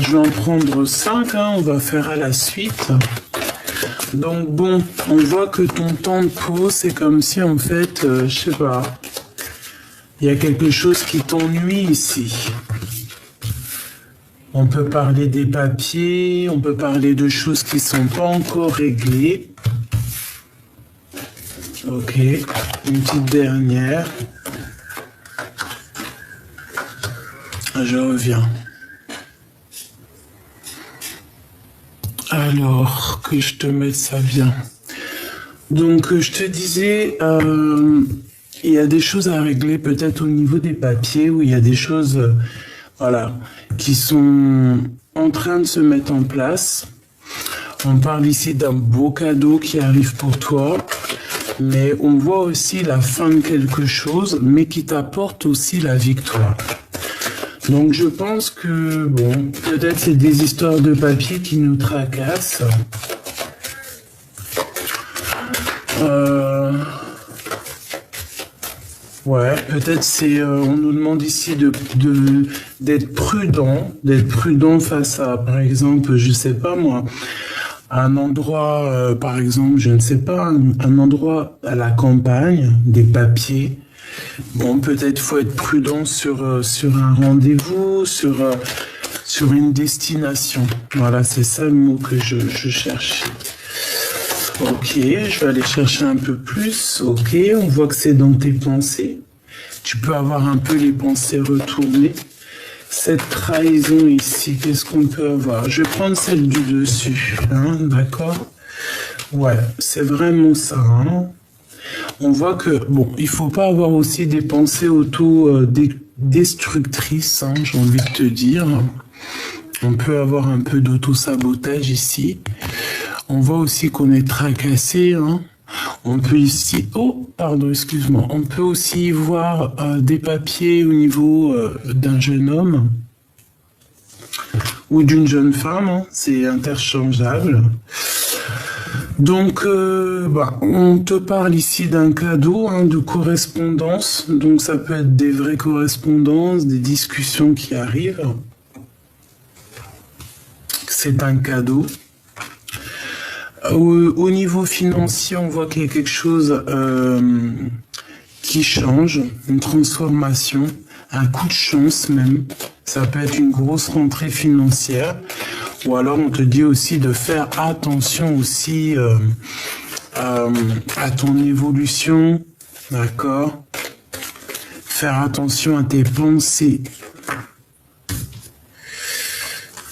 je vais en prendre 5, hein, on va faire à la suite. Donc bon, on voit que ton temps de pause, c'est comme si en fait, je sais pas, il y a quelque chose qui t'ennuie ici. On peut parler des papiers, on peut parler de choses qui sont pas encore réglées. Ok, une petite dernière. Je reviens. Alors, que je te mette ça bien. Donc, je te disais, il y a des choses à régler peut-être au niveau des papiers, où il y a des choses, voilà, qui sont en train de se mettre en place. On parle ici d'un beau cadeau qui arrive pour toi, mais on voit aussi la fin de quelque chose, mais qui t'apporte aussi la victoire. Donc je pense que, bon, peut-être c'est des histoires de papier qui nous tracassent. Ouais, peut-être c'est, on nous demande ici d'être prudent face à, par exemple, je sais pas moi, un endroit, par exemple, je ne sais pas, un endroit à la campagne, des papiers. Bon, peut-être faut être prudent sur un rendez-vous, sur une destination. Voilà, c'est ça le mot que je cherchais. Ok, je vais aller chercher un peu plus. Ok, on voit que c'est dans tes pensées. Tu peux avoir un peu les pensées retournées. Cette trahison ici, qu'est-ce qu'on peut avoir? Je vais prendre celle du dessus, hein, d'accord? Ouais, c'est vraiment ça, hein. On voit que, bon, il faut pas avoir aussi des pensées auto-destructrices, hein, j'ai envie de te dire. On peut avoir un peu d'auto-sabotage ici. On voit aussi qu'on est tracassé, hein. On peut ici, oh, pardon, excuse-moi. On peut aussi voir des papiers au niveau d'un jeune homme ou d'une jeune femme, hein. C'est interchangeable. Donc, on te parle ici d'un cadeau, hein, de correspondance. Donc, ça peut être des vraies correspondances, des discussions qui arrivent. C'est un cadeau. Au niveau financier, on voit qu'il y a quelque chose qui change, une transformation, un coup de chance même. Ça peut être une grosse rentrée financière. Ou alors on te dit aussi de faire attention aussi à ton évolution, d'accord? Faire attention à tes pensées.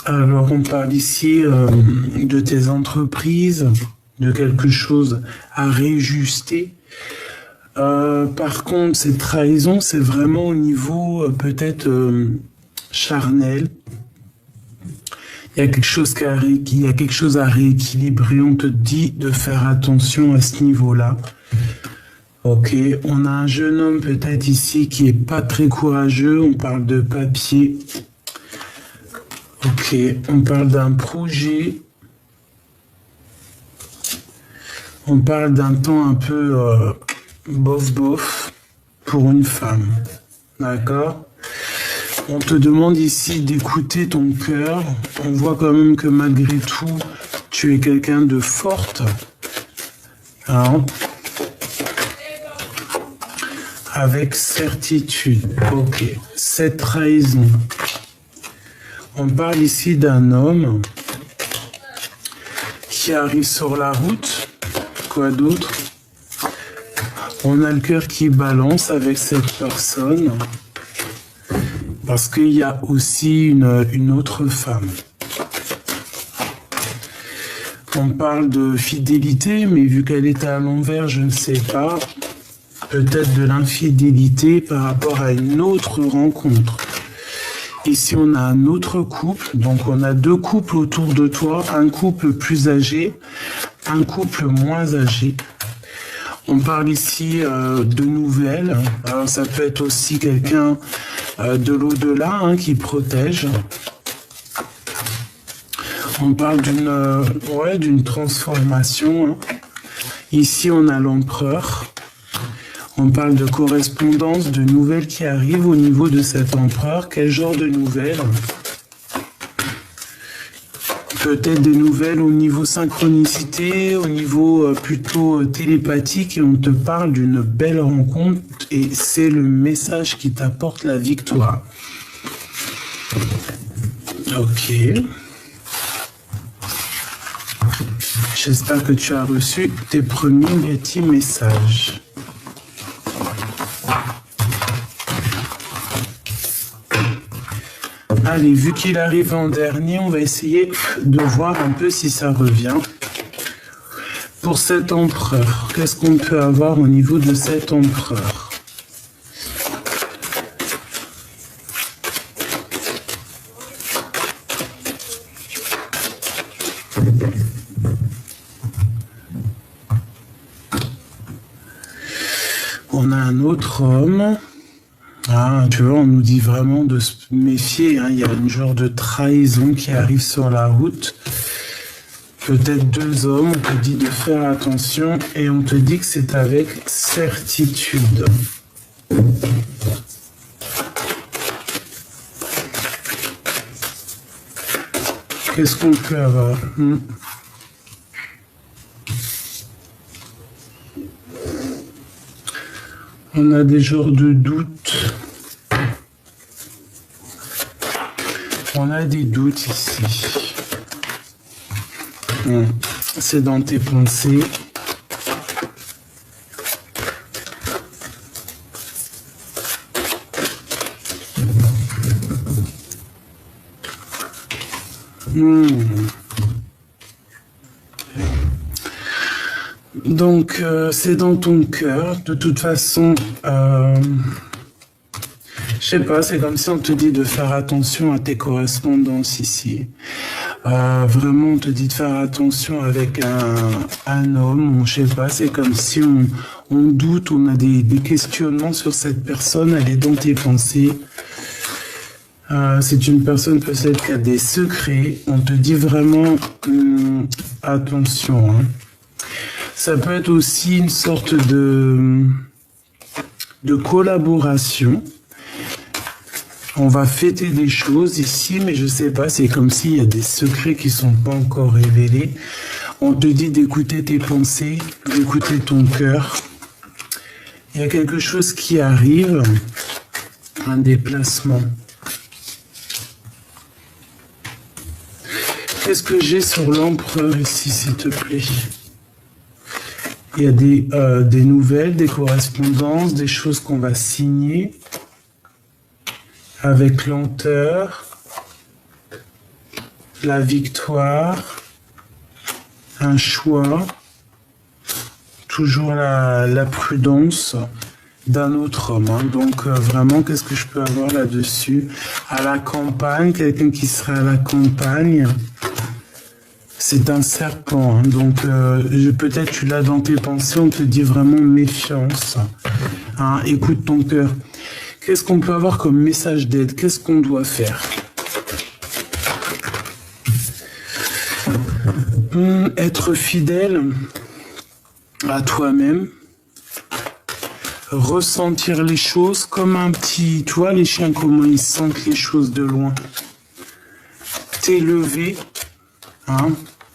Alors on parle ici de tes entreprises, de quelque chose à réajuster. Par contre, cette trahison, c'est vraiment au niveau peut-être charnel. Il y a quelque chose à rééquilibrer. On te dit de faire attention à ce niveau-là. Ok, on a un jeune homme peut-être ici qui est pas très courageux. On parle de papier. Ok, on parle d'un projet. On parle d'un temps un peu bof pour une femme. D'accord? On te demande ici d'écouter ton cœur. On voit quand même que malgré tout, tu es quelqu'un de forte. Hein? Avec certitude. Ok. Cette trahison. On parle ici d'un homme qui arrive sur la route. Quoi d'autre? On a le cœur qui balance avec cette personne. Parce qu'il y a aussi une autre femme. On parle de fidélité, mais vu qu'elle est à l'envers, je ne sais pas. Peut-être de l'infidélité par rapport à une autre rencontre. Ici, on a un autre couple. Donc, on a deux couples autour de toi. Un couple plus âgé, un couple moins âgé. On parle ici de nouvelles. Alors, ça peut être aussi quelqu'un de l'au-delà, hein, qui protège. On parle d'une transformation. Hein. Ici, on a l'empereur. On parle de correspondance, de nouvelles qui arrivent au niveau de cet empereur. Quel genre de nouvelles? peut-être des nouvelles au niveau synchronicité, au niveau plutôt télépathique, et on te parle d'une belle rencontre, et c'est le message qui t'apporte la victoire. Ok. J'espère que tu as reçu tes premiers petits messages. Allez, vu qu'il arrive en dernier, on va essayer de voir un peu si ça revient. Pour cet empereur, qu'est-ce qu'on peut avoir au niveau de cet empereur? On a un autre homme. Ah, tu vois, on nous dit vraiment de se méfier, hein. Il y a une genre de trahison qui arrive sur la route. Peut-être deux hommes, on te dit de faire attention et on te dit que c'est avec certitude. Qu'est-ce qu'on peut avoir? On a des genres de doutes. On a des doutes ici. C'est dans tes pensées. Donc, c'est dans ton cœur. De toute façon, je sais pas, c'est comme si on te dit de faire attention à tes correspondances ici. Vraiment, on te dit de faire attention avec un homme. Je sais pas, c'est comme si on doute, on a des questionnements sur cette personne. Elle est dans tes pensées. C'est une personne peut-être qui a des secrets. On te dit vraiment attention. Hein. Ça peut être aussi une sorte de collaboration. On va fêter des choses ici, mais je sais pas, c'est comme s'il y a des secrets qui sont pas encore révélés. On te dit d'écouter tes pensées, d'écouter ton cœur. Il y a quelque chose qui arrive, un déplacement. Qu'est-ce que j'ai sur l'empereur ici, s'il te plaît? Il y a des nouvelles, des correspondances, des choses qu'on va signer avec lenteur, la victoire, un choix, toujours la prudence d'un autre homme. Hein. Donc vraiment, qu'est-ce que je peux avoir là-dessus? À la campagne, quelqu'un qui sera à la campagne. C'est un serpent, hein. Donc peut-être tu l'as dans tes pensées, on te dit vraiment méfiance. Hein. Écoute ton cœur. Qu'est-ce qu'on peut avoir comme message d'aide? Qu'est-ce qu'on doit faire? Être fidèle à toi-même. Ressentir les choses comme un petit... Tu vois les chiens, comment ils sentent les choses de loin. T'élever. Hein?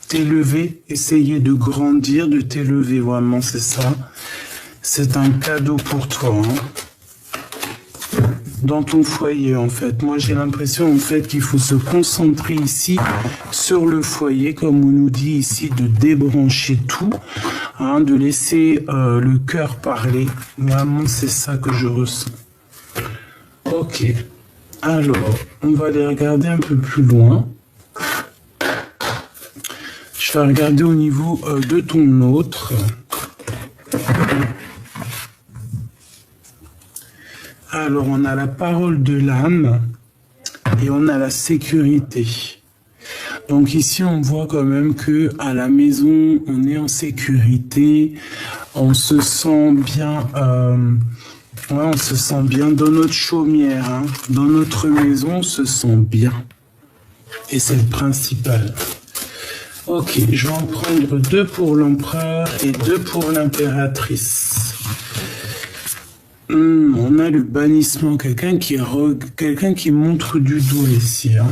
T'élever. Essayer de grandir, de t'élever. Vraiment, c'est ça. C'est un cadeau pour toi. Hein? Dans ton foyer, en fait. Moi, j'ai l'impression, en fait, qu'il faut se concentrer ici sur le foyer, comme on nous dit ici, de débrancher tout, hein, de laisser le cœur parler. Vraiment, c'est ça que je ressens. Ok. Alors, on va aller regarder un peu plus loin. Je vais regarder au niveau de ton autre. Alors, on a la parole de l'âme et on a la sécurité. Donc ici, on voit quand même que à la maison, on est en sécurité, on se sent bien, on se sent bien dans notre chaumière, hein. Dans notre maison, on se sent bien. Et c'est le principal. Ok, je vais en prendre 2 pour l'empereur et 2 pour l'impératrice. On a le bannissement, quelqu'un qui montre du doigt ici. Hein.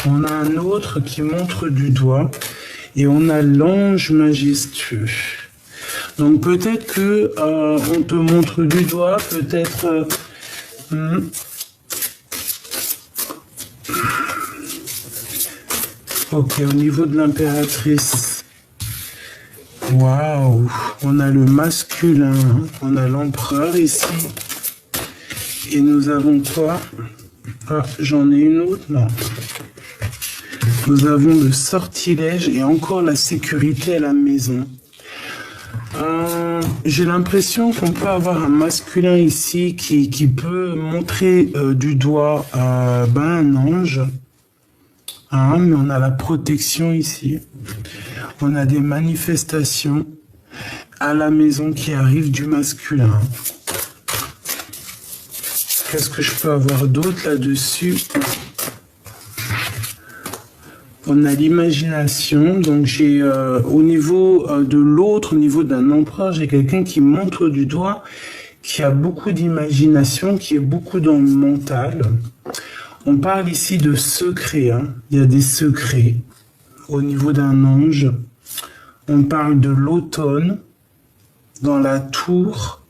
On a un autre qui montre du doigt. Et on a l'ange majestueux. Donc peut-être que on te montre du doigt, peut-être... Ok, au niveau de l'impératrice. Waouh, on a le masculin, on a l'empereur ici. Et nous avons quoi? Ah, j'en ai une autre, non. Nous avons le sortilège et encore la sécurité à la maison. J'ai l'impression qu'on peut avoir un masculin ici qui peut montrer du doigt un ange. Mais on a la protection ici. On a des manifestations à la maison qui arrivent du masculin. Qu'est-ce que je peux avoir d'autre là-dessus? On a l'imagination, donc j'ai au niveau de l'autre, au niveau d'un empereur, j'ai quelqu'un qui montre du doigt, qui a beaucoup d'imagination, qui est beaucoup dans le mental. On parle ici de secrets, hein. Il y a des secrets au niveau d'un ange. On parle de l'automne dans la tour.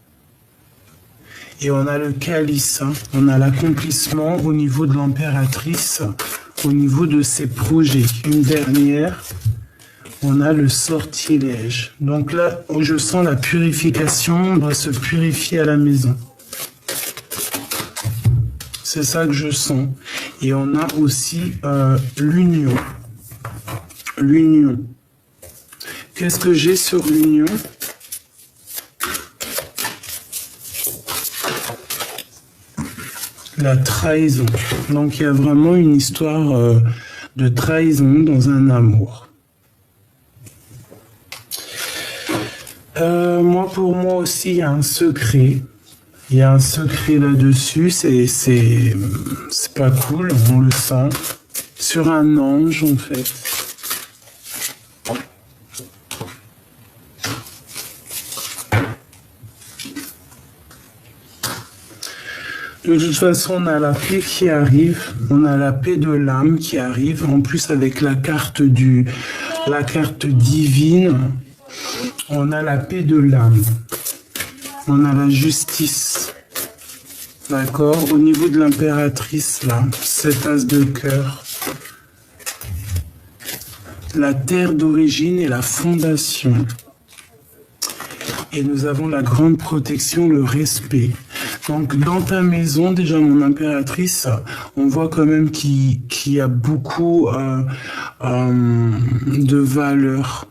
Et on a le calice, hein. On a l'accomplissement au niveau de l'impératrice, au niveau de ses projets. Une dernière, on a le sortilège. Donc là, je sens la purification, on doit se purifier à la maison. C'est ça que je sens. Et on a aussi l'union. L'union. Qu'est-ce que j'ai sur l'union ? La trahison. Donc il y a vraiment une histoire de trahison dans un amour. Pour moi aussi, il y a un secret. Il y a un secret là-dessus. C'est pas cool, on le sent. Sur un ange, en fait. De toute façon, on a la paix qui arrive, on a la paix de l'âme qui arrive, en plus avec la carte divine, on a la paix de l'âme, on a la justice, d'accord? Au niveau de l'impératrice, là, cet as de cœur, la terre d'origine et la fondation. Et nous avons la grande protection, le respect. Donc, dans ta maison, déjà, mon impératrice, on voit quand même qu'il y a beaucoup de valeurs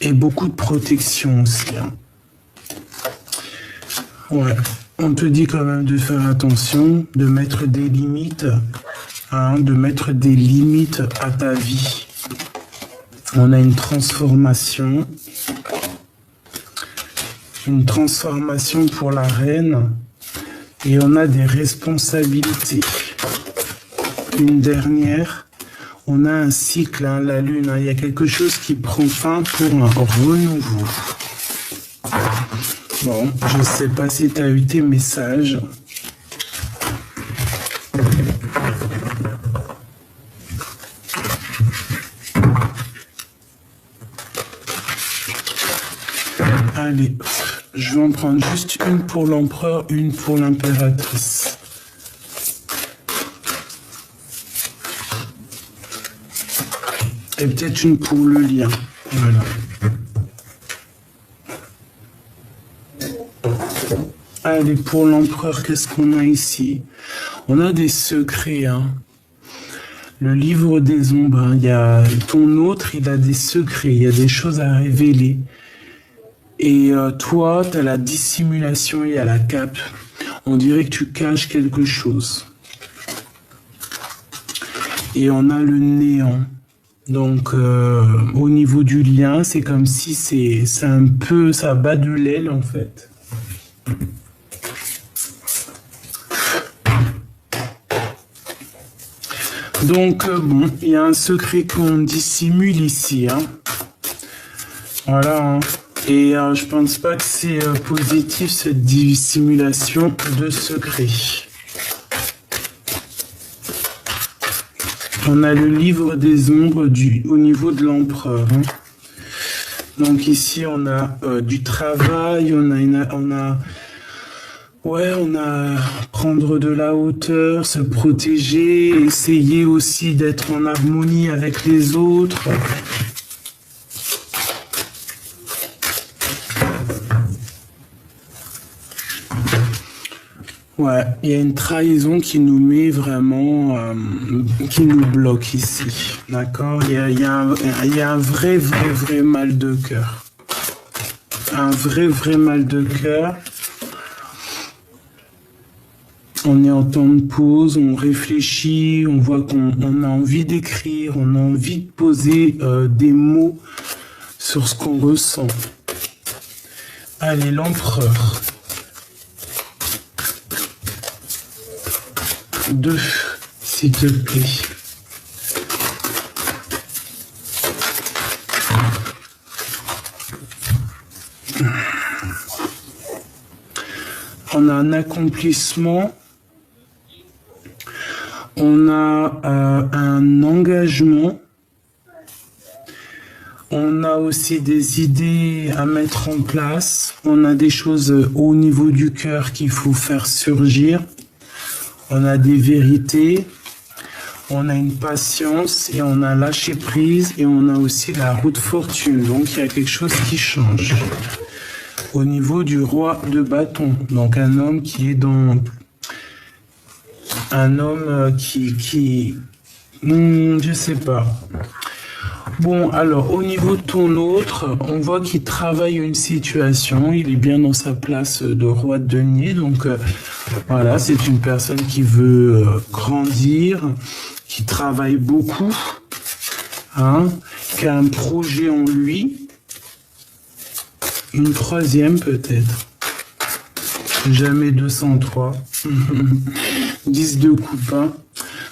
et beaucoup de protection aussi. Hein. Ouais, on te dit quand même de faire attention, de mettre des limites, hein, de mettre des limites à ta vie. On a une transformation pour la reine et on a des responsabilités. Une dernière, on a un cycle, hein, la lune, hein, il y a quelque chose qui prend fin pour un renouveau. Bon, je ne sais pas si tu as eu tes messages. Allez, je vais en prendre juste une pour l'empereur, une pour l'impératrice. Et peut-être une pour le lien. Voilà. Allez, pour l'empereur, qu'est-ce qu'on a ici? On a des secrets, hein. Le livre des ombres, hein. Il y a ton autre, il a des secrets, il y a des choses à révéler. Et toi, tu as la dissimulation et à la cape. On dirait que tu caches quelque chose. Et on a le néant. Donc, au niveau du lien, c'est comme si c'est un peu, ça bat de l'aile en fait. Donc, bon, il y a un secret qu'on dissimule ici. Hein. Voilà, hein. Et je pense pas que c'est positif cette dissimulation de secret. On a le livre des ombres au niveau de l'empereur. Hein. Donc ici, on a du travail, on a prendre de la hauteur, se protéger, essayer aussi d'être en harmonie avec les autres. Ouais, il y a une trahison qui nous met vraiment, qui nous bloque ici, d'accord? Il y a un vrai mal de cœur. Un vrai mal de cœur. On est en temps de pause, on réfléchit, on voit qu'on a envie d'écrire, on a envie de poser des mots sur ce qu'on ressent. Allez, l'empereur. 2, s'il te plaît. On a un accomplissement. On a un engagement. On a aussi des idées à mettre en place. On a des choses au niveau du cœur qu'il faut faire surgir. On a des vérités, on a une patience et on a lâché prise et on a aussi la roue de fortune. Donc il y a quelque chose qui change. Au niveau du roi de bâton, donc un homme qui est dans... Un homme je sais pas. Bon, alors, au niveau de ton autre, on voit qu'il travaille une situation, il est bien dans sa place de roi de denier, donc voilà, c'est une personne qui veut grandir, qui travaille beaucoup, hein, qui a un projet en lui, une troisième peut-être, jamais 203, 10 de coupe, hein.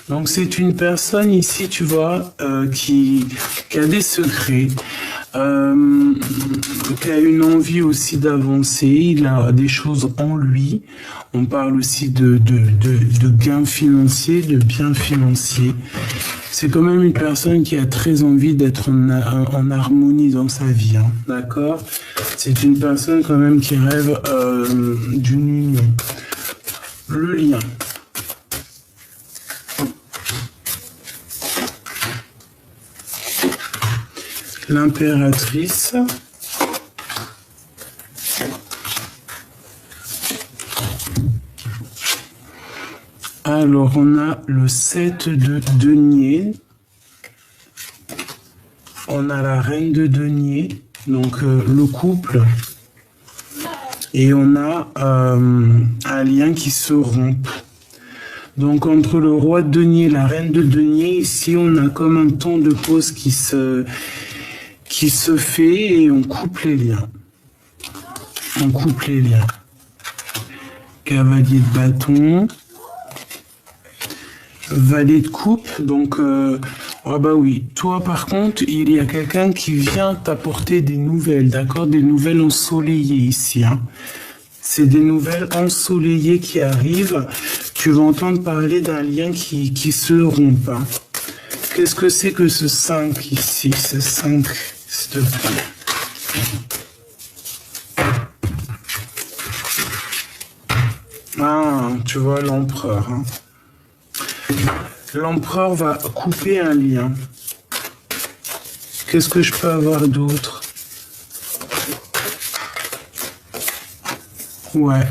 Donc c'est une personne ici, tu vois, qui a des secrets, qui a une envie aussi d'avancer, il a des choses en lui. On parle aussi de gains financiers, de biens financiers. C'est quand même une personne qui a très envie d'être en harmonie dans sa vie, hein, d'accord? C'est une personne quand même qui rêve d'une union. Le lien. L'impératrice. Alors, on a le 7 de denier. On a la reine de denier, donc le couple. Et on a un lien qui se rompt. Donc, entre le roi de denier et la reine de denier, ici, on a comme un temps de pause qui se fait et on coupe les liens. On coupe les liens. Cavalier de bâton. Valet de coupe. Donc, ah bah oui. Toi, par contre, il y a quelqu'un qui vient t'apporter des nouvelles, d'accord? Des nouvelles ensoleillées ici, hein. C'est des nouvelles ensoleillées qui arrivent. Tu vas entendre parler d'un lien qui se rompt, hein. Qu'est-ce que c'est que ce 5 ici? Ce 5, s'il te plaît. Ah, tu vois l'empereur, hein. L'empereur va couper un lien. Qu'est-ce que je peux avoir d'autre? Ouais.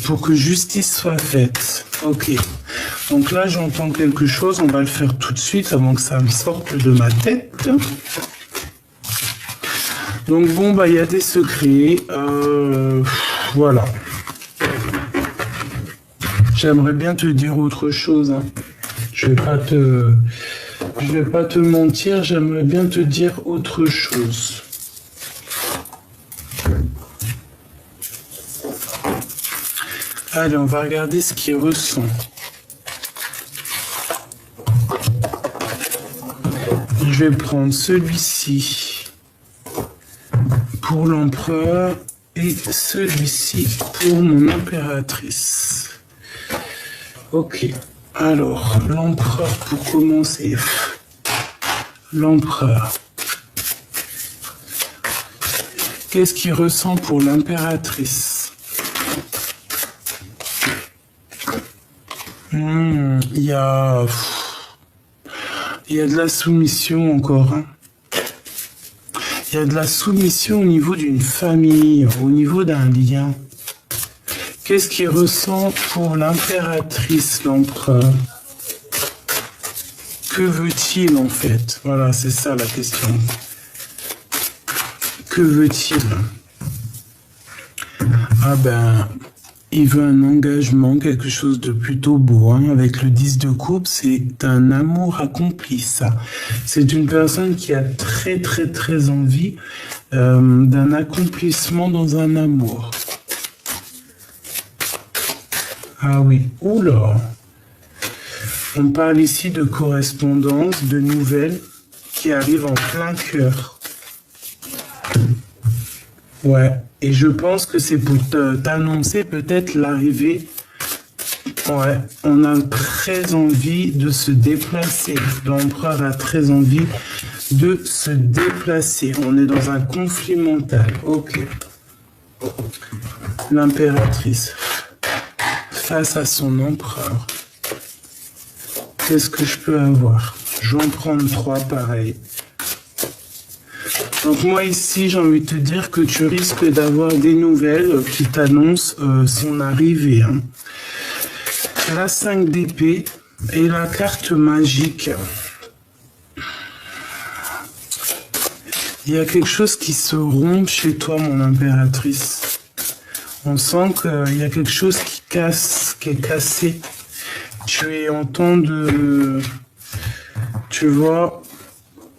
Pour que justice soit faite. Ok. Donc là, j'entends quelque chose. On va le faire tout de suite avant que ça me sorte de ma tête. Donc bon, bah il y a des secrets. Voilà. J'aimerais bien te dire autre chose, hein. Je vais pas te mentir, j'aimerais bien te dire autre chose. Allez, on va regarder ce qu'il ressent. Je vais prendre celui-ci pour l'empereur et celui-ci pour mon impératrice. Ok. Alors, l'empereur pour commencer. L'empereur. Qu'est-ce qu'il ressent pour l'impératrice? Il y a de la soumission encore. Hein. Il y a de la soumission au niveau d'une famille, au niveau d'un lien. Qu'est-ce qu'il ressent pour l'impératrice, l'empereur? Que veut-il en fait? Voilà, c'est ça la question. Que veut-il? Ah ben, il veut un engagement, quelque chose de plutôt beau. Hein. Avec le 10 de coupe, c'est un amour accompli, ça. C'est une personne qui a très très très envie d'un accomplissement dans un amour. Ah oui, oula. On parle ici de correspondance, de nouvelles qui arrivent en plein cœur. Ouais, et je pense que c'est pour t'annoncer peut-être l'arrivée. Ouais, on a très envie de se déplacer. L'empereur a très envie de se déplacer. On est dans un conflit mental. Ok. L'impératrice. Face à son empereur. Qu'est-ce que je peux avoir? Je vais en prendre 3 pareil. Donc moi ici, j'ai envie de te dire que tu risques d'avoir des nouvelles qui t'annoncent son arrivée. Hein. La 5 d'épée et la carte magique. Il y a quelque chose qui se rompt chez toi, mon impératrice. On sent qu'il y a quelque chose qui casse, qui est cassé. Tu es en temps de, tu vois,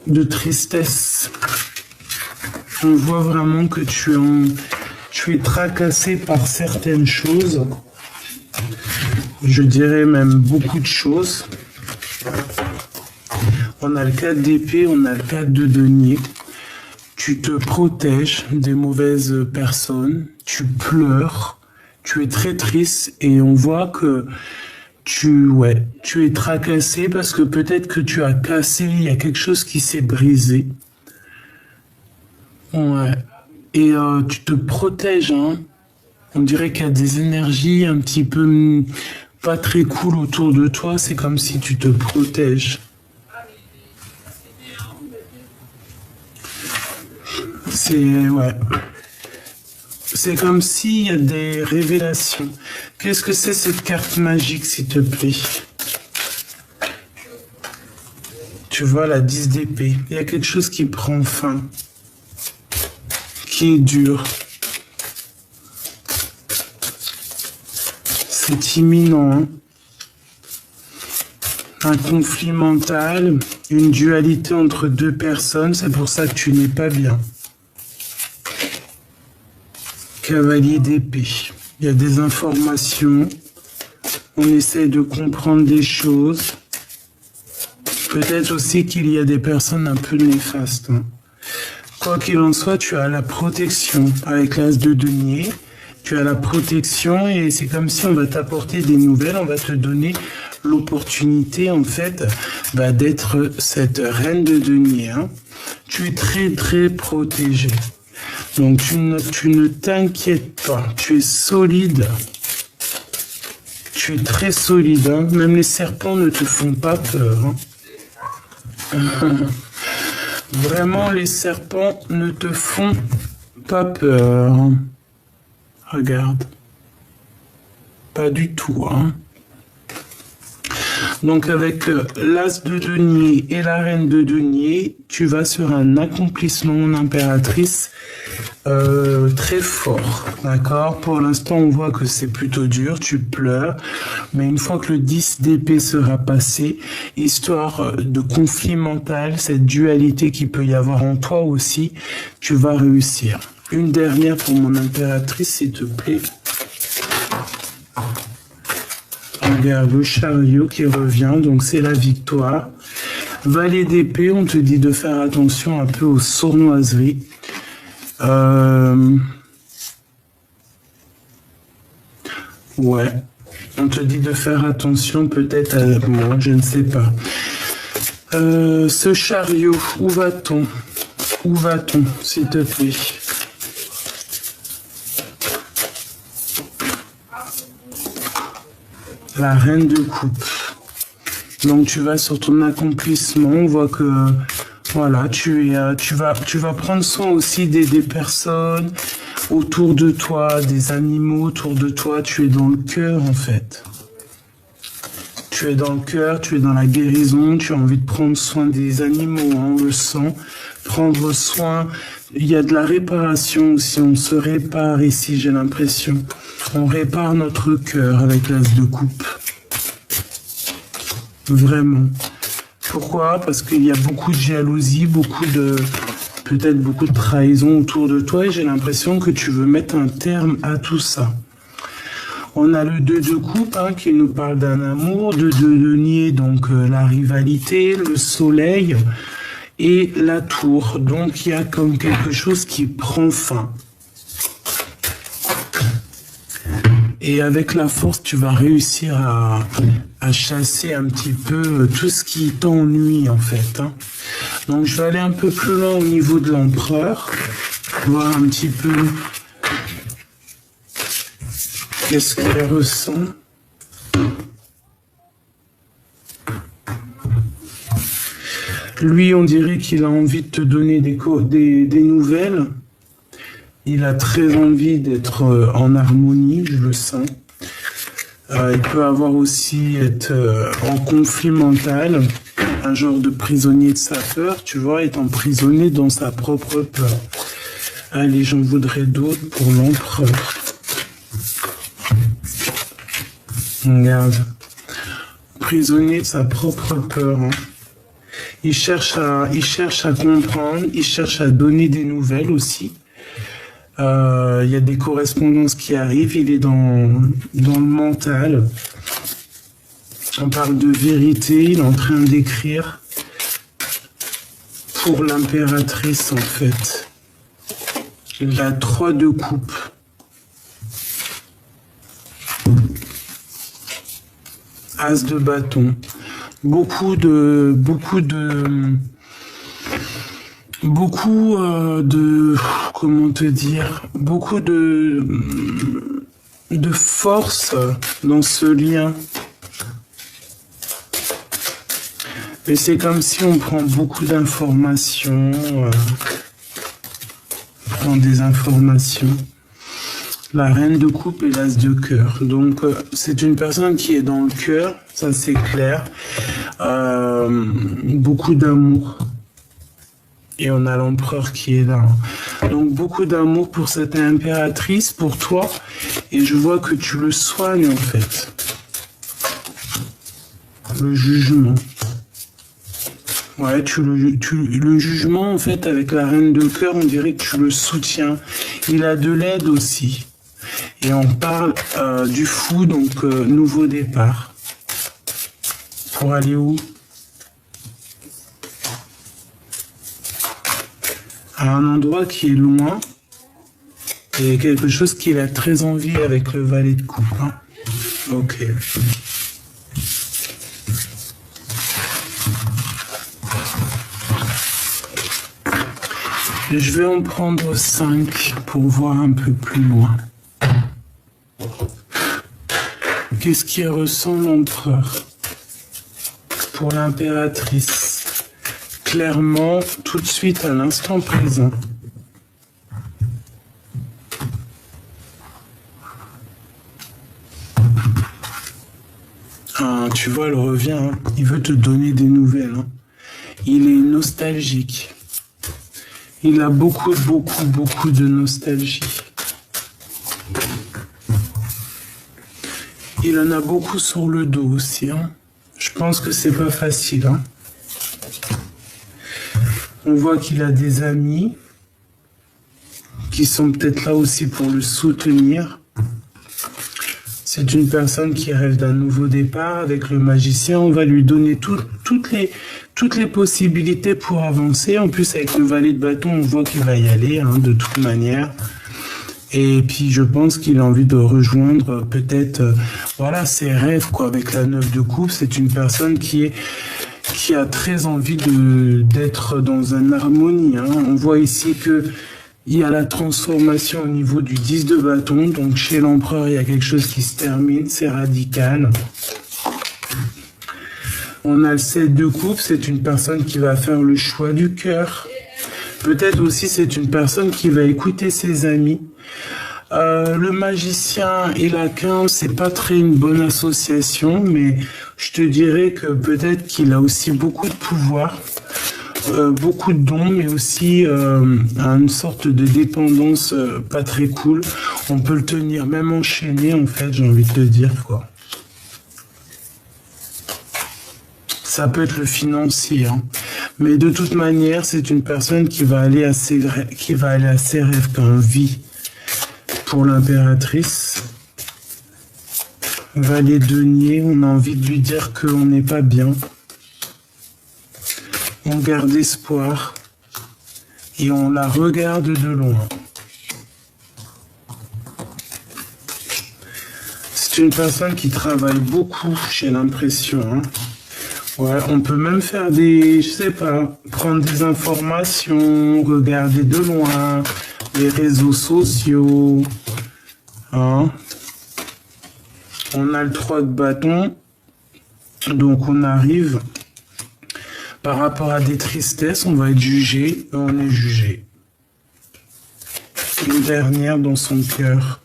de tristesse. On voit vraiment que tu es tracassé par certaines choses. Je dirais même beaucoup de choses. On a le 4 d'épée, on a le 4 de denier. Tu te protèges des mauvaises personnes. Tu pleures. Tu es très triste et on voit que tu es tracassé parce que peut-être que tu as cassé, il y a quelque chose qui s'est brisé. Ouais. Et tu te protèges, hein. On dirait qu'il y a des énergies un petit peu pas très cool autour de toi. C'est comme si tu te protèges. Ouais. C'est comme s'il y a des révélations. Qu'est-ce que c'est cette carte magique, s'il te plaît? Tu vois la 10 d'épée. Il y a quelque chose qui prend fin. Qui est dur. C'est imminent. Hein? Un conflit mental, une dualité entre 2 personnes. C'est pour ça que tu n'es pas bien. Cavalier d'épée. Il y a des informations. On essaie de comprendre des choses. Peut-être aussi qu'il y a des personnes un peu néfastes. Hein. Quoi qu'il en soit, tu as la protection. Avec l'as de denier, tu as la protection et c'est comme si on va t'apporter des nouvelles. On va te donner l'opportunité, en fait, d'être cette reine de denier. Hein. Tu es très, très protégé. Donc, tu ne t'inquiètes pas. Tu es solide. Tu es très solide. Hein. Même les serpents ne te font pas peur. Hein. Vraiment, les serpents ne te font pas peur. Hein. Regarde. Pas du tout. Hein. Donc, avec l'as de denier et la reine de denier, tu vas sur un accomplissement, mon impératrice, très fort, d'accord? Pour l'instant, on voit que c'est plutôt dur, tu pleures, mais une fois que le 10 d'épée sera passé, histoire de conflit mental, cette dualité qu'il peut y avoir en toi aussi, tu vas réussir. Une dernière pour mon impératrice, s'il te plaît. Regarde le chariot qui revient, donc c'est la victoire. Valet d'épée, on te dit de faire attention un peu aux sournoiseries. Ouais. On te dit de faire attention peut-être à moi, je ne sais pas. Ce chariot, où va-t-on? Où va-t-on, s'il te plaît? La reine de coupe. Donc tu vas sur ton accomplissement, on voit que voilà, tu vas prendre soin aussi des personnes autour de toi, des animaux autour de toi, tu es dans le cœur en fait. Tu es dans le cœur, tu es dans la guérison, tu as envie de prendre soin des animaux, hein, on le sent. Prendre soin, il y a de la réparation aussi, on se répare ici, j'ai l'impression. On répare notre cœur avec l'as de coupe. Vraiment. Pourquoi? Parce qu'il y a beaucoup de jalousie, peut-être beaucoup de trahison autour de toi et j'ai l'impression que tu veux mettre un terme à tout ça. On a le 2 de coupe hein, qui nous parle d'un amour, 2 de denier, donc la rivalité, le soleil et la tour. Donc il y a comme quelque chose qui prend fin. Et avec la force, tu vas réussir à chasser un petit peu tout ce qui t'ennuie en fait. Hein. Donc je vais aller un peu plus loin au niveau de l'empereur, voir un petit peu qu'est-ce qu'il ressent. Lui, on dirait qu'il a envie de te donner des nouvelles. Il a très envie d'être en harmonie, je le sens. Il peut avoir aussi être en conflit mental, un genre de prisonnier de sa peur, tu vois, être emprisonné dans sa propre peur. Allez, j'en voudrais d'autres pour l'empereur. Regarde. Prisonnier de sa propre peur. Hein. Il cherche à comprendre, il cherche à donner des nouvelles aussi. Il y a des correspondances qui arrivent, il est dans le mental. On parle de vérité, il est en train d'écrire pour l'impératrice en fait. La 3 de coupe. As de bâton. Beaucoup de comment te dire, beaucoup de force dans ce lien. Mais c'est comme si on prend beaucoup d'informations, prend des informations. La reine de coupe et l'as de cœur. Donc c'est une personne qui est dans le cœur, ça c'est clair. Beaucoup d'amour. Et on a l'empereur qui est là. Donc beaucoup d'amour pour cette impératrice, pour toi. Et je vois que tu le soignes en fait. Le jugement. Ouais, le jugement en fait avec la reine de cœur, on dirait que tu le soutiens. Il a de l'aide aussi. Et on parle du fou, donc nouveau départ. Pour aller où? À un endroit qui est loin. Et quelque chose qu'il a très envie avec le valet de coupe. Hein. Ok. Je vais en prendre 5 pour voir un peu plus loin. Qu'est-ce qui ressent l'empereur pour l'impératrice? Clairement, tout de suite, à l'instant présent. Ah, tu vois, elle revient. Hein. Il veut te donner des nouvelles. Hein. Il est nostalgique. Il a beaucoup de nostalgie. Il en a beaucoup sur le dos aussi. Hein. Je pense que c'est pas facile. Hein. On voit qu'il a des amis qui sont peut-être là aussi pour le soutenir. C'est une personne qui rêve d'un nouveau départ. Avec le magicien, on va lui donner toutes les possibilités pour avancer. En plus, avec le valet de bâton, on voit qu'il va y aller, hein, de toute manière. Et puis je pense qu'il a envie de rejoindre peut-être voilà ses rêves quoi. Avec la 9 de coupe, c'est une personne qui a très envie d'être dans une harmonie. Hein. On voit ici que il y a la transformation au niveau du 10 de bâton. Donc chez l'empereur, il y a quelque chose qui se termine, c'est radical. On a le 7 de coupe, c'est une personne qui va faire le choix du cœur. Peut-être aussi c'est une personne qui va écouter ses amis. Le magicien et la 15, c'est pas très une bonne association, mais je te dirais que peut-être qu'il a aussi beaucoup de pouvoir, beaucoup de dons, mais aussi une sorte de dépendance pas très cool. On peut le tenir même enchaîné, en fait, j'ai envie de te dire, quoi. Ça peut être le financier, hein. Mais de toute manière, c'est une personne qui va aller à ses rêves quand vie. Pour l'impératrice, Valet denier, on a envie de lui dire qu'on n'est pas bien. On garde espoir et on la regarde de loin. C'est une personne qui travaille beaucoup, j'ai l'impression. Hein. Ouais, on peut même faire je sais pas, prendre des informations, regarder de loin, les réseaux sociaux. Hein. On a le 3 de bâton, donc on arrive par rapport à des tristesses, on va être jugé, on est jugé. Une dernière dans son cœur,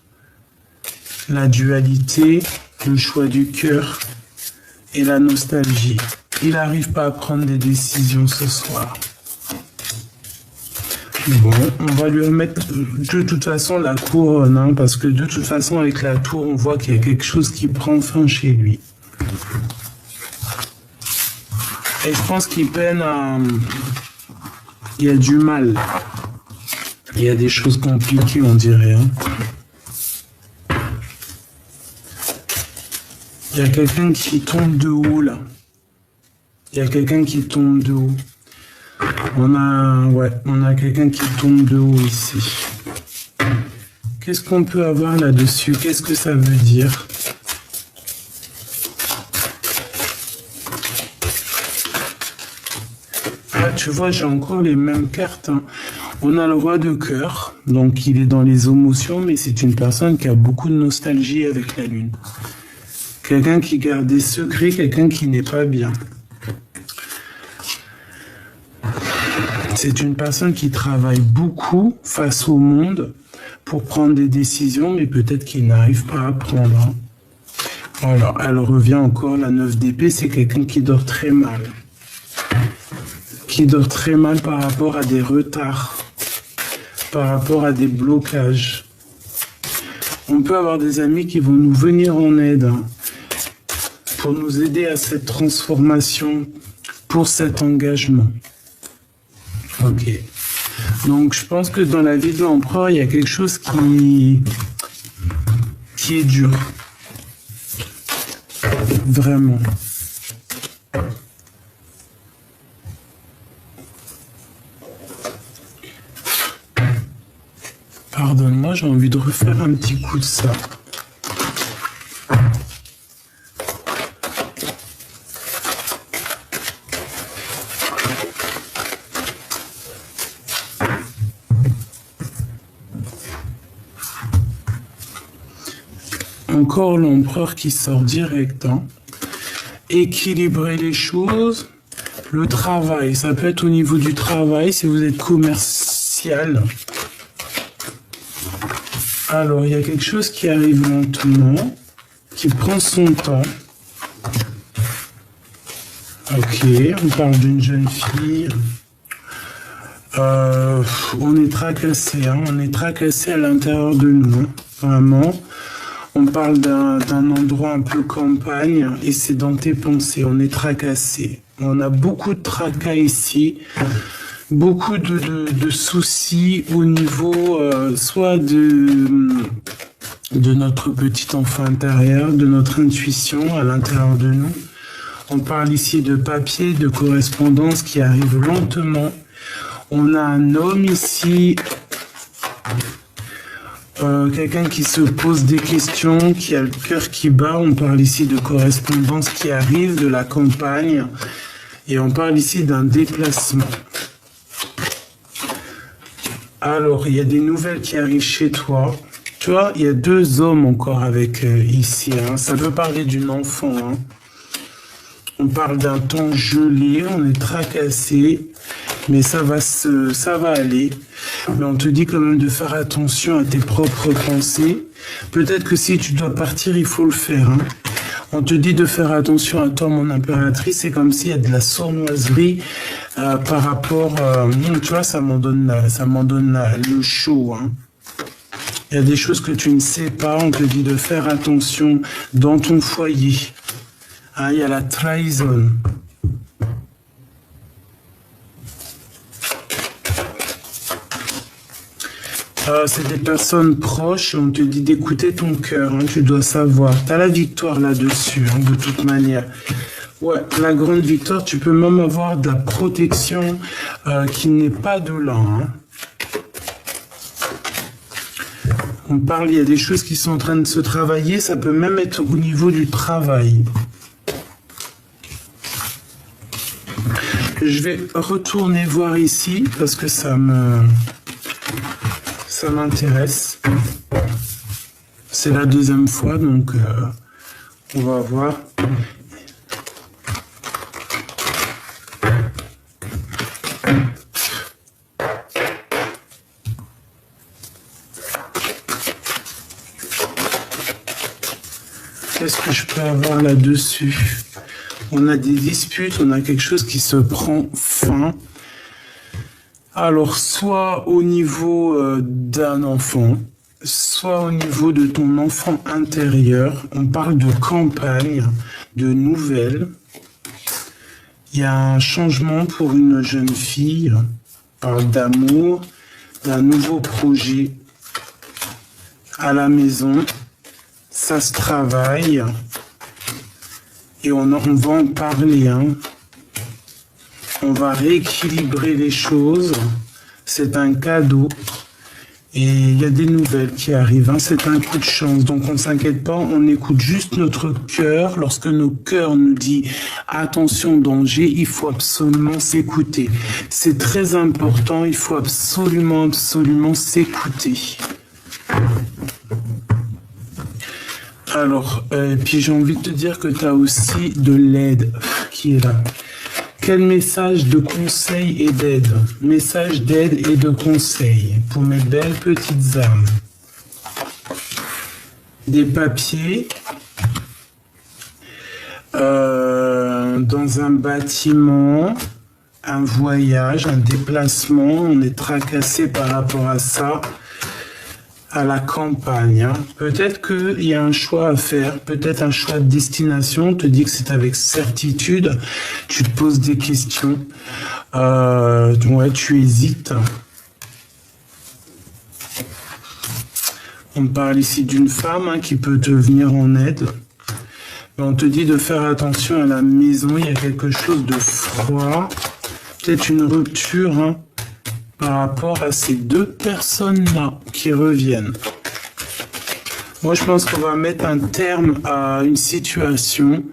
la dualité, le choix du cœur et la nostalgie. Il n'arrive pas à prendre des décisions ce soir. Bon, on va lui remettre de toute façon la couronne, hein, parce que de toute façon avec la tour, on voit qu'il y a quelque chose qui prend fin chez lui. Et je pense qu'il peine à... Il y a du mal. Il y a des choses compliquées, on dirait. Hein. Il y a quelqu'un qui tombe de haut, là. Il y a quelqu'un qui tombe de haut. On a quelqu'un qui tombe de haut ici. Qu'est-ce qu'on peut avoir là-dessus? Qu'est-ce que ça veut dire? Ah, tu vois, j'ai encore les mêmes cartes. Hein. On a le roi de cœur, donc il est dans les émotions, mais c'est une personne qui a beaucoup de nostalgie avec la lune. Quelqu'un qui garde des secrets, quelqu'un qui n'est pas bien. C'est une personne qui travaille beaucoup face au monde pour prendre des décisions, mais peut-être qu'il n'arrive pas à prendre. Alors, elle revient encore, la 9 d'épée, c'est quelqu'un qui dort très mal. Qui dort très mal par rapport à des retards, par rapport à des blocages. On peut avoir des amis qui vont nous venir en aide pour nous aider à cette transformation, pour cet engagement. Ok. Donc, je pense que dans la vie de l'empereur, il y a quelque chose qui est dur. Vraiment. Pardonne-moi, j'ai envie de refaire un petit coup de ça. Encore l'empereur qui sort direct. Hein. Équilibrer les choses. Le travail, ça peut être au niveau du travail si vous êtes commercial. Alors, il y a quelque chose qui arrive lentement, qui prend son temps. Ok, on parle d'une jeune fille. On est tracassé, hein, on est tracassé à l'intérieur de nous, vraiment. On parle d'un endroit un peu campagne et c'est dans tes pensées, on est tracassé. On a beaucoup de tracas ici, beaucoup de soucis au niveau soit de notre petit enfant intérieur, de notre intuition à l'intérieur de nous. On parle ici de papier, de correspondance qui arrive lentement. On a un homme ici. quelqu'un qui se pose des questions, qui a le cœur qui bat. On parle ici de correspondance qui arrive de la campagne et on parle ici d'un déplacement. Alors, il y a des nouvelles qui arrivent chez toi. Tu vois, il y a deux hommes encore avec ici. Hein. Ça peut parler d'une enfant. Hein. On parle d'un temps gelé, on est tracassé, mais ça va aller. Mais on te dit quand même de faire attention à tes propres pensées. Peut-être que si tu dois partir, il faut le faire. Hein. On te dit de faire attention à toi, mon impératrice. C'est comme s'il y a de la sournoiserie par rapport... tu vois, ça m'en donne le chaud. Hein. Il y a des choses que tu ne sais pas. On te dit de faire attention dans ton foyer. Ah, il y a la trahison. C'est des personnes proches, on te dit d'écouter ton cœur, hein, tu dois savoir. Tu as la victoire là-dessus, hein, de toute manière. Ouais, la grande victoire, tu peux même avoir de la protection qui n'est pas de là. Hein. On parle, il y a des choses qui sont en train de se travailler, ça peut même être au niveau du travail. Je vais retourner voir ici parce que ça m'intéresse. C'est la deuxième fois, donc on va voir. Qu'est-ce que je peux avoir là-dessus? On a des disputes, on a quelque chose qui se prend fin. Alors, soit au niveau d'un enfant, soit au niveau de ton enfant intérieur. On parle de campagne, de nouvelles. Il y a un changement pour une jeune fille. On parle d'amour, d'un nouveau projet à la maison. Ça se travaille. Et on va en parler, hein. On va rééquilibrer les choses. C'est un cadeau. Et il y a des nouvelles qui arrivent. Hein. C'est un coup de chance. Donc on ne s'inquiète pas. On écoute juste notre cœur. Lorsque nos cœurs nous disent attention, danger, il faut absolument s'écouter. C'est très important. Il faut absolument s'écouter. Alors, puis j'ai envie de te dire que tu as aussi de l'aide qui est là. Quel message de conseil et d'aide? Message d'aide et de conseil pour mes belles petites âmes. Des papiers dans un bâtiment, un voyage, un déplacement. On est tracassé par rapport à ça. À la campagne. Hein. Peut-être qu'il y a un choix à faire, peut-être un choix de destination. On te dit que c'est avec certitude. Tu te poses des questions. Ouais, tu hésites. On parle ici d'une femme hein, qui peut te venir en aide. Mais on te dit de faire attention à la maison. Il y a quelque chose de froid. Peut-être une rupture. Hein. Par rapport à ces deux personnes-là qui reviennent. Moi, je pense qu'on va mettre un terme à une situation.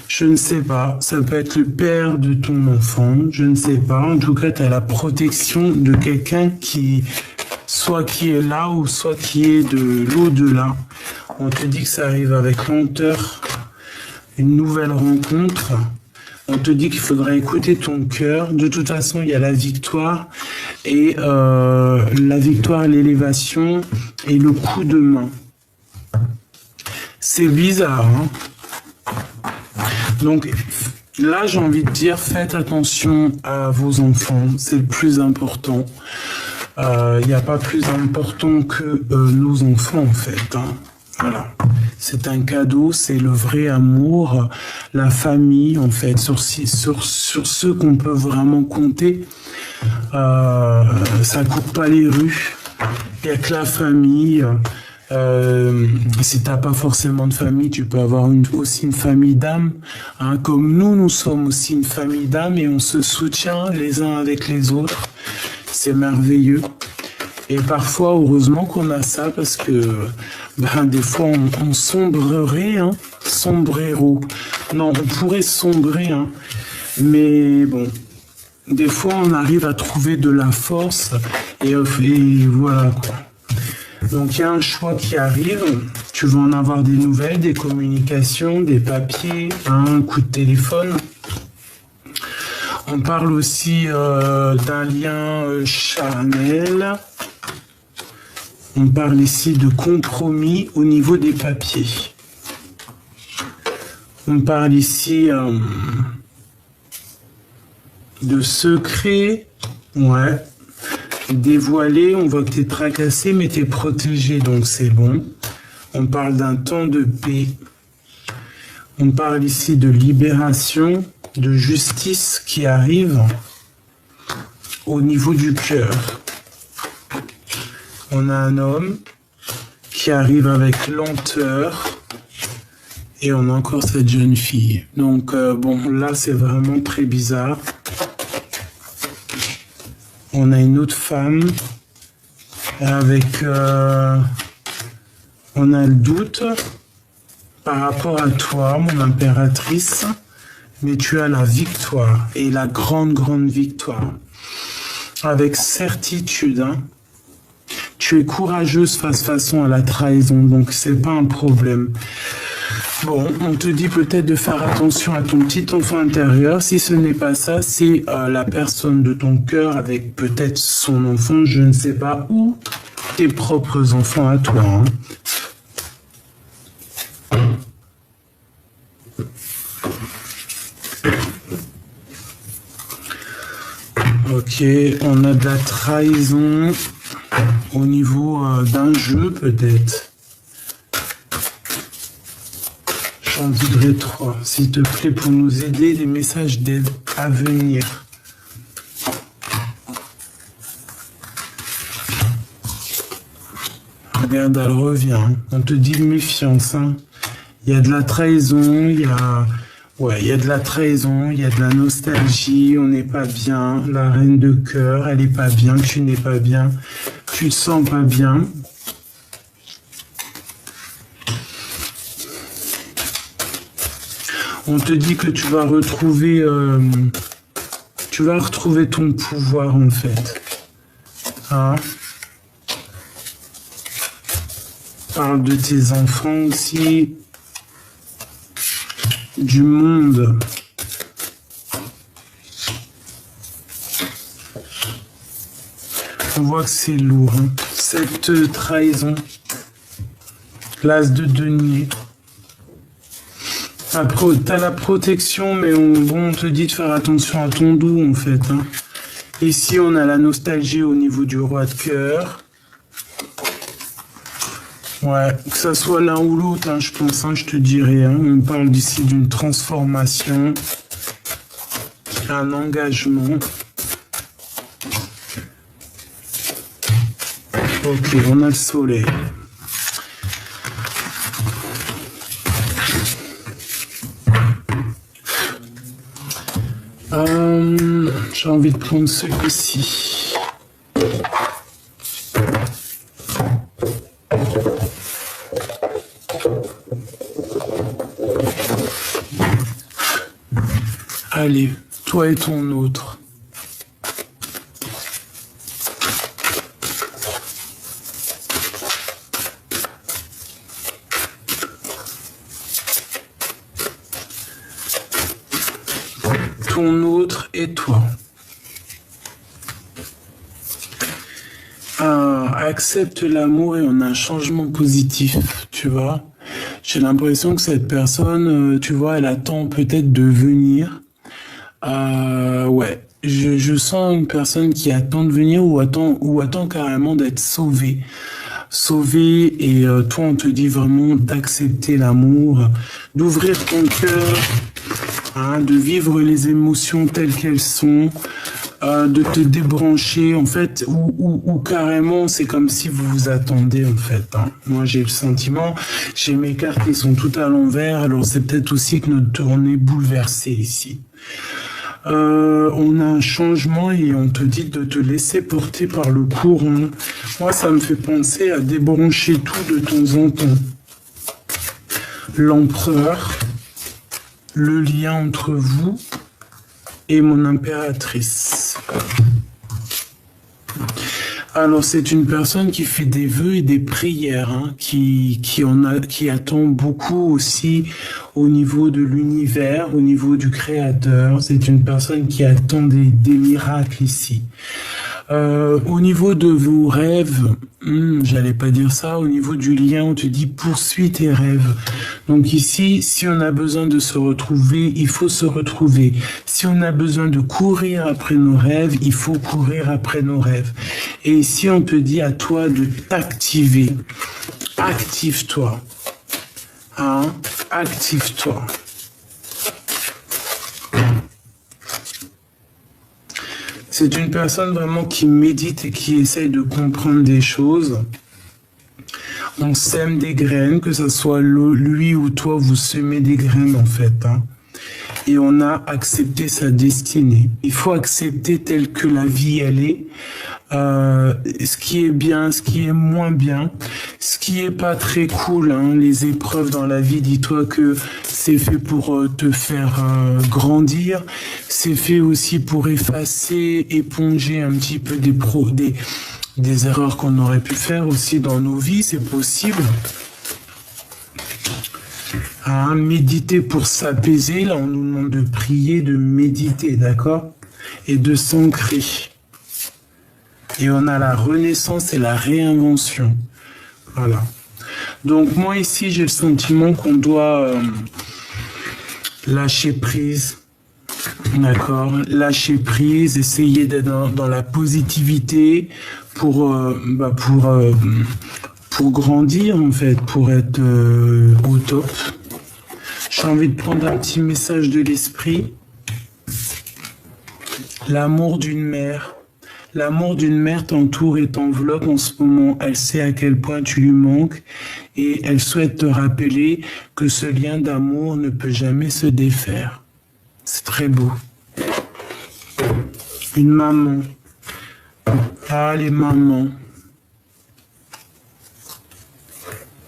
Je ne sais pas. Ça peut être le père de ton enfant. Je ne sais pas. En tout cas, tu as la protection de quelqu'un qui, soit qui est là ou soit qui est de l'au-delà. On te dit que ça arrive avec lenteur. Une nouvelle rencontre. On te dit qu'il faudra écouter ton cœur. De toute façon, il y a la victoire. Et la victoire, l'élévation et le coup de main. C'est bizarre. Hein. Donc là, j'ai envie de dire, faites attention à vos enfants. C'est le plus important. Il n'y a pas plus important que nos enfants, en fait. Hein. Voilà. C'est un cadeau, c'est le vrai amour, la famille, en fait, sur ceux qu'on peut vraiment compter. Ça coupe pas les rues. Il n'y a que la famille. Si t'as pas forcément de famille, tu peux avoir aussi une famille d'âmes. Hein, comme nous sommes aussi une famille d'âmes et on se soutient les uns avec les autres. C'est merveilleux. Et parfois, heureusement qu'on a ça parce que ben, des fois, on sombrerait, hein, sombrero. Non, on pourrait sombrer, hein, mais bon, des fois, on arrive à trouver de la force et voilà quoi. Donc, il y a un choix qui arrive. Tu vas en avoir des nouvelles, des communications, des papiers, hein, un coup de téléphone. On parle aussi d'un lien charnel. On parle ici de compromis au niveau des papiers. On parle ici de secret. Ouais. Dévoilé, on voit que tu es tracassé, mais tu es protégé, donc c'est bon. On parle d'un temps de paix. On parle ici de libération, de justice qui arrive au niveau du cœur. On a un homme qui arrive avec lenteur et on a encore cette jeune fille. Donc bon, là c'est vraiment très bizarre. On a une autre femme avec... on a le doute par rapport à toi, mon impératrice, mais tu as la victoire et la grande, grande victoire. Avec certitude, hein. Tu es courageuse façon à la trahison, donc c'est pas un problème. Bon, on te dit peut-être de faire attention à ton petit enfant intérieur. Si ce n'est pas ça, c'est la personne de ton cœur avec peut-être son enfant, je ne sais pas, ou tes propres enfants à toi. Hein. Ok, on a de la trahison au niveau d'un jeu peut-être. J'en voudrais 3, s'il te plaît, pour nous aider, des messages d'aide à venir. Regarde, elle revient. On te dit méfiance. Hein. Il y a de la trahison, il y a... Ouais, il y a de la trahison, il y a de la nostalgie, on n'est pas bien. La reine de cœur, elle n'est pas bien, tu n'es pas bien. Tu te sens pas bien. On te dit que tu vas retrouver ton pouvoir en fait. Hein? Parle de tes enfants aussi. Du monde. On voit que c'est lourd. Hein. Cette trahison. L'as de denier. Après, t'as la protection, mais on te dit de faire attention à ton dos, en fait. Hein. Ici, on a la nostalgie au niveau du roi de cœur. Ouais, que ça soit l'un ou l'autre, hein, je pense, hein, je te dirais. Hein. On parle d'ici d'une transformation, un engagement. Ok, on a le soleil. J'ai envie de prendre celui-ci. Allez, toi et ton autre. Ton autre et toi. Accepte l'amour et on a un changement positif, tu vois. J'ai l'impression que cette personne, tu vois, elle attend peut-être de venir. Ouais, je sens une personne qui attend de venir ou attend carrément d'être sauvée. Sauvée et toi on te dit vraiment d'accepter l'amour, d'ouvrir ton cœur, hein, de vivre les émotions telles qu'elles sont, de te débrancher en fait, ou carrément c'est comme si vous vous attendez en fait. Hein. Moi j'ai le sentiment, j'ai mes cartes qui sont toutes à l'envers, alors c'est peut-être aussi que notre tournée est bouleversée ici. On a un changement et on te dit de te laisser porter par le courant. Moi, ça me fait penser à débrancher tout de temps en temps. L'empereur, le lien entre vous et mon impératrice. Alors, c'est une personne qui fait des vœux et des prières, hein, qui attend beaucoup aussi au niveau de l'univers, au niveau du Créateur. C'est une personne qui attend des miracles ici. Au niveau de vos rêves, j'allais pas dire ça, au niveau du lien, on te dit poursuis tes rêves. Donc ici, si on a besoin de se retrouver, il faut se retrouver. Si on a besoin de courir après nos rêves, il faut courir après nos rêves. Et ici, on te dit à toi de t'activer. Active-toi. Hein? Active-toi. C'est une personne vraiment qui médite et qui essaye de comprendre des choses. On sème des graines, que ce soit lui ou toi, vous semez des graines en fait. Hein. Et on a accepté sa destinée. Il faut accepter telle que la vie elle est. Ce qui est bien, ce qui est moins bien, ce qui est pas très cool, hein, les épreuves dans la vie, dis-toi que c'est fait pour te faire grandir, c'est fait aussi pour effacer, éponger un petit peu des erreurs qu'on aurait pu faire aussi dans nos vies, c'est possible. Hein, méditer pour s'apaiser, là on nous demande de prier, de méditer, d'accord? Et de s'ancrer. Et on a la renaissance et la réinvention. Voilà. Donc moi ici, j'ai le sentiment qu'on doit lâcher prise. D'accord? Lâcher prise, essayer d'être dans la positivité pour grandir en fait, pour être au top. J'ai envie de prendre un petit message de l'esprit. L'amour d'une mère. L'amour d'une mère t'entoure et t'enveloppe en ce moment. Elle sait à quel point tu lui manques et elle souhaite te rappeler que ce lien d'amour ne peut jamais se défaire. C'est très beau. Une maman. Ah, les mamans.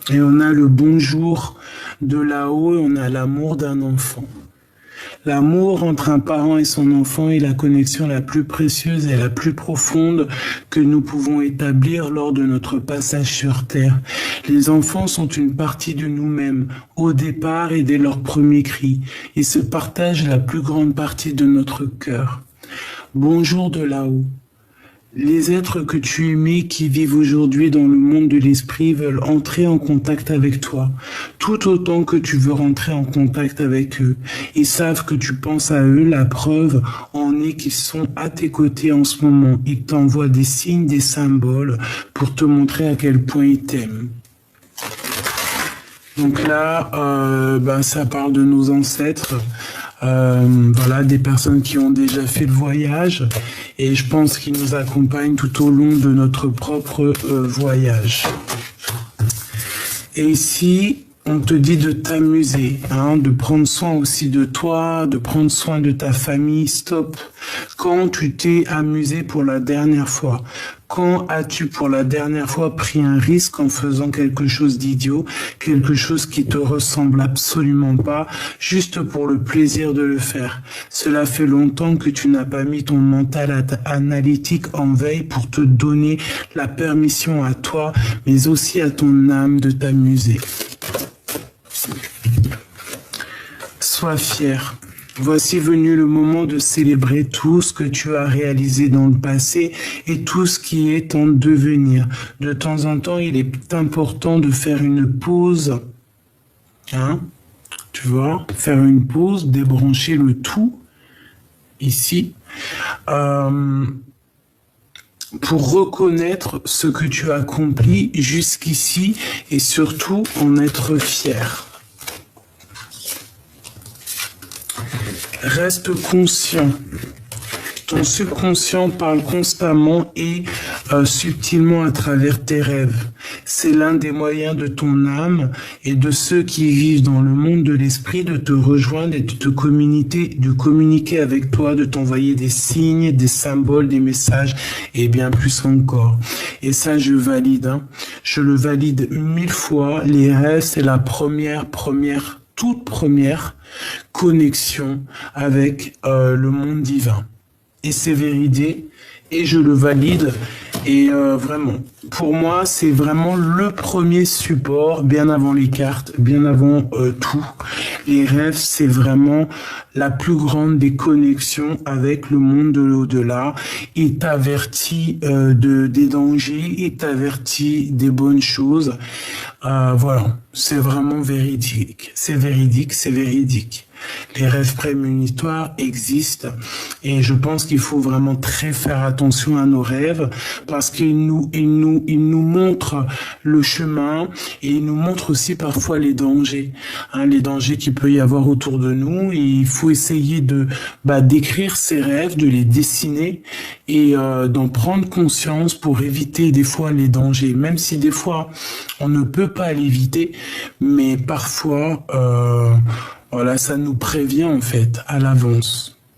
Et on a le bonjour de là-haut et on a l'amour d'un enfant. L'amour entre un parent et son enfant est la connexion la plus précieuse et la plus profonde que nous pouvons établir lors de notre passage sur Terre. Les enfants sont une partie de nous-mêmes, au départ et dès leur premier cri, et se partagent la plus grande partie de notre cœur. Bonjour de là-haut. Les êtres que tu aimais qui vivent aujourd'hui dans le monde de l'esprit veulent entrer en contact avec toi, tout autant que tu veux rentrer en contact avec eux. Ils savent que tu penses à eux, la preuve en est qu'ils sont à tes côtés en ce moment. Ils t'envoient des signes, des symboles pour te montrer à quel point ils t'aiment. Donc là, ça parle de nos ancêtres. Voilà, des personnes qui ont déjà fait le voyage et je pense qu'ils nous accompagnent tout au long de notre propre voyage. Et ici, on te dit de t'amuser, hein, de prendre soin aussi de toi, de prendre soin de ta famille. Stop. Quand tu t'es amusé pour la dernière fois? Quand as-tu pour la dernière fois pris un risque en faisant quelque chose d'idiot, quelque chose qui te ressemble absolument pas, juste pour le plaisir de le faire? Cela fait longtemps que tu n'as pas mis ton mental analytique en veille pour te donner la permission à toi, mais aussi à ton âme de t'amuser. Sois fier. Voici venu le moment de célébrer tout ce que tu as réalisé dans le passé et tout ce qui est en devenir. De temps en temps, il est important de faire une pause. Hein? Tu vois? Faire une pause, débrancher le tout, ici, pour reconnaître ce que tu as accompli jusqu'ici et surtout en être fier. Reste conscient Ton subconscient parle constamment et subtilement à travers tes rêves. C'est l'un des moyens de ton âme et de ceux qui vivent dans le monde de l'esprit de te rejoindre et de communiquer avec toi, de t'envoyer des signes, des symboles, des messages et bien plus encore. Et ça, je valide. Je le valide 1000 fois. Les rêves, c'est la toute première connexion avec le monde divin. Et c'est véridique, et je le valide. Et vraiment, pour moi, c'est vraiment le premier support, bien avant les cartes, bien avant tout. Les rêves, c'est vraiment la plus grande des connexions avec le monde de l'au-delà. Il t'avertit des dangers, il t'avertit des bonnes choses. Voilà, c'est vraiment véridique. C'est véridique, c'est véridique. Les rêves prémonitoires existent et je pense qu'il faut vraiment très faire attention à nos rêves parce qu'ils nous montrent le chemin et ils nous montrent aussi parfois les dangers, les dangers qu'il peut y avoir autour de nous. Et il faut essayer d'écrire ces rêves, de les dessiner et d'en prendre conscience pour éviter des fois les dangers, même si des fois on ne peut pas l'éviter, mais parfois voilà, ça nous prévient en fait à l'avance.